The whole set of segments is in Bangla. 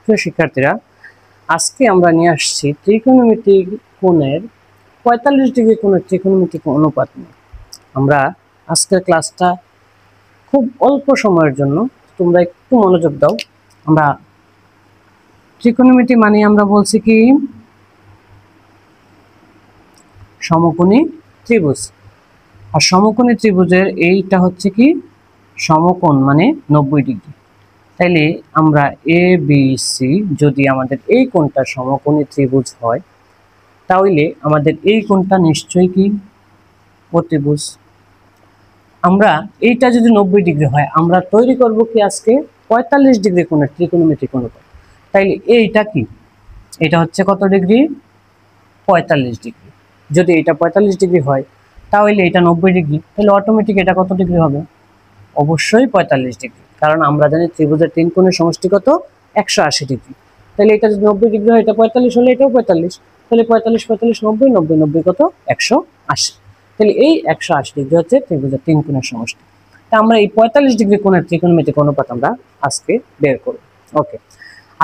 প্রিয় শিক্ষার্থীরা, আজকে আমরা নিয়ে আসছি ত্রিকোণমিতিক কোণের 45 ডিগ্রি কোণের ত্রিকোণমিতিক অনুপাত নিয়ে। আমরা আজকের ক্লাসটা খুব অল্প সময়ের জন্য, তোমরা একটু মনোযোগ দাও। আমরা ত্রিকোণমিতি মানে আমরা বলছি কি সমকোণী ত্রিভুজ, আর সমকোণী ত্রিভুজের এইটা হচ্ছে কি সমকোণ মানে 90 ডিগ্রি। তাইলে আমরা এ বি সি যদি আমাদের এই কোণটা সমকোণী ত্রিভুজ হয়, তাহলে আমাদের এই কোণটা নিশ্চয়ই কি অতিভুজ। আমরা এইটা যদি 90 ডিগ্রি হয়, আমরা তৈরি করব কি আজকে 45 ডিগ্রি কোণের ত্রিকোণমিতিক অনুপাত। তাইলে এইটা কি, এটা হচ্ছে কত ডিগ্রি? 45 ডিগ্রি। যদি এটা 45 ডিগ্রি হয়, তাহলে এটা 90 ডিগ্রি, তাহলে অটোমেটিক এটা কত ডিগ্রি হবে? অবশ্যই 45 ডিগ্রি, কারণ আমরা জানি ত্রিভুজের তিন কোণের সমষ্টি কত? 180 ডিগ্রি। তাহলে এটা যদি 90 ডিগ্রি হয়, এটা 45 হলে এটাও 45, তাহলে 45 45 90 90 90 কত? 180। তাহলে এই 180 ডিগ্রি হচ্ছে ত্রিভুজের তিন কোণের সমষ্টি। তা আমরা এই 45 ডিগ্রি কোণের ত্রিকোণমিতিক অনুপাত আমরা আজকে বের করব। ওকে,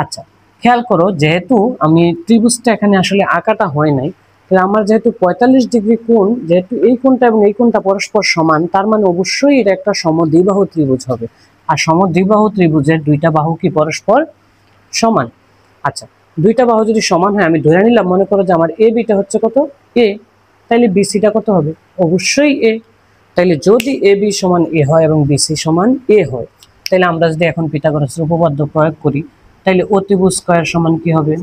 আচ্ছা খেয়াল করো, যেহেতু আমি ত্রিভুজটা এখানে আসলে আঁকাটা হয় নাই, তাহলে আমার যেহেতু 45 ডিগ্রি কোণ, যেহেতু এই কোণটা এবং এই কোণটা পরস্পর সমান, তার মানে অবশ্যই এটা একটা সমদ্বিবাহু ত্রিভুজ হবে। আর সমদ্বিবাহু ত্রিভুজের দুইটা বাহু কি পরস্পর সমান? আচ্ছা, দুইটা বাহু যদি সমান হয়, আমি ধরে নিলাম, মনে করো যে আমার এ বিটা হচ্ছে কত? এ। তাইলে বিসিটা কত হবে? অবশ্যই এ। তাইলে যদি এ বি সমান এ হয় এবং বিসি সমান এ হয়, তাহলে আমরা যদি এখন পিথাগোরাসের উপপাদ্য প্রয়োগ করি, তাহলে অতিভুজ স্কয়ার সমান কি হবে?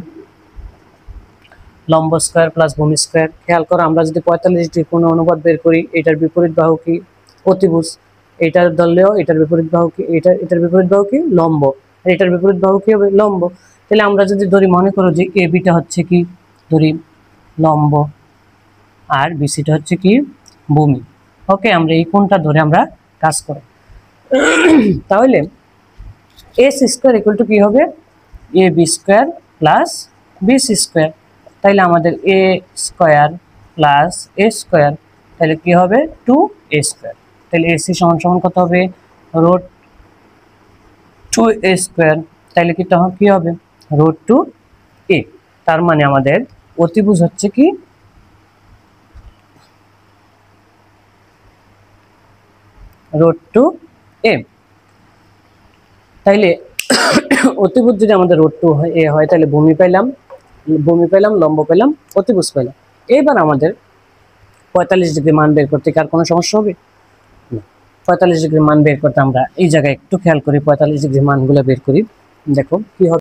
লম্ব স্কয়ার প্লাস ভূমি স্কয়ার। খেয়াল করো, আমরা যদি 45 ডিগ্রি কোণ অনুপাত বের করি, এটার বিপরীত বাহু কি? অতিভুজ। এটার ধরলেও এটার বিপরীত বাহু কি? এটার বিপরীত বাহু কি? লম্ব। আর এটার বিপরীত বাহু কি হবে? লম্ব। তাহলে আমরা যদি ধরি, মনে করো যে এ বিটা হচ্ছে কি, ধরি লম্ব, আর বিসিটা হচ্ছে কি ভূমি। ওকে, আমরা এই কোণটা ধরে আমরা কাজ করি। তাহলে এস স্কয়ার ইকুয়াল টু কি হবে? A B square plus BC square. তাইলে আমাদের A square plus A square, তাহলে কি হবে? 2a square. তাহলে এসি সমান সমান কত হবে? Root 2a square. তাহলে কি হবে? Root 2a। তার মানে আমাদের অতিভুজ হচ্ছে কি রুট 2a। তাইলে অতিভুজ যদি আমাদের রুট 2a হয়, তাহলে ভূমি পেলাম, লম্ব পেলাম, অতিভুজ পেলাম। এবার আমাদের 45 ডিগ্রি মান বের করতে কার কোনো সমস্যা হবে? 45 ডিগ্রি মান বের করতে আমরা এই জায়গায় একটু খেয়াল করি, 45 ডিগ্রি মানগুলো বের করি। দেখো কি হবে।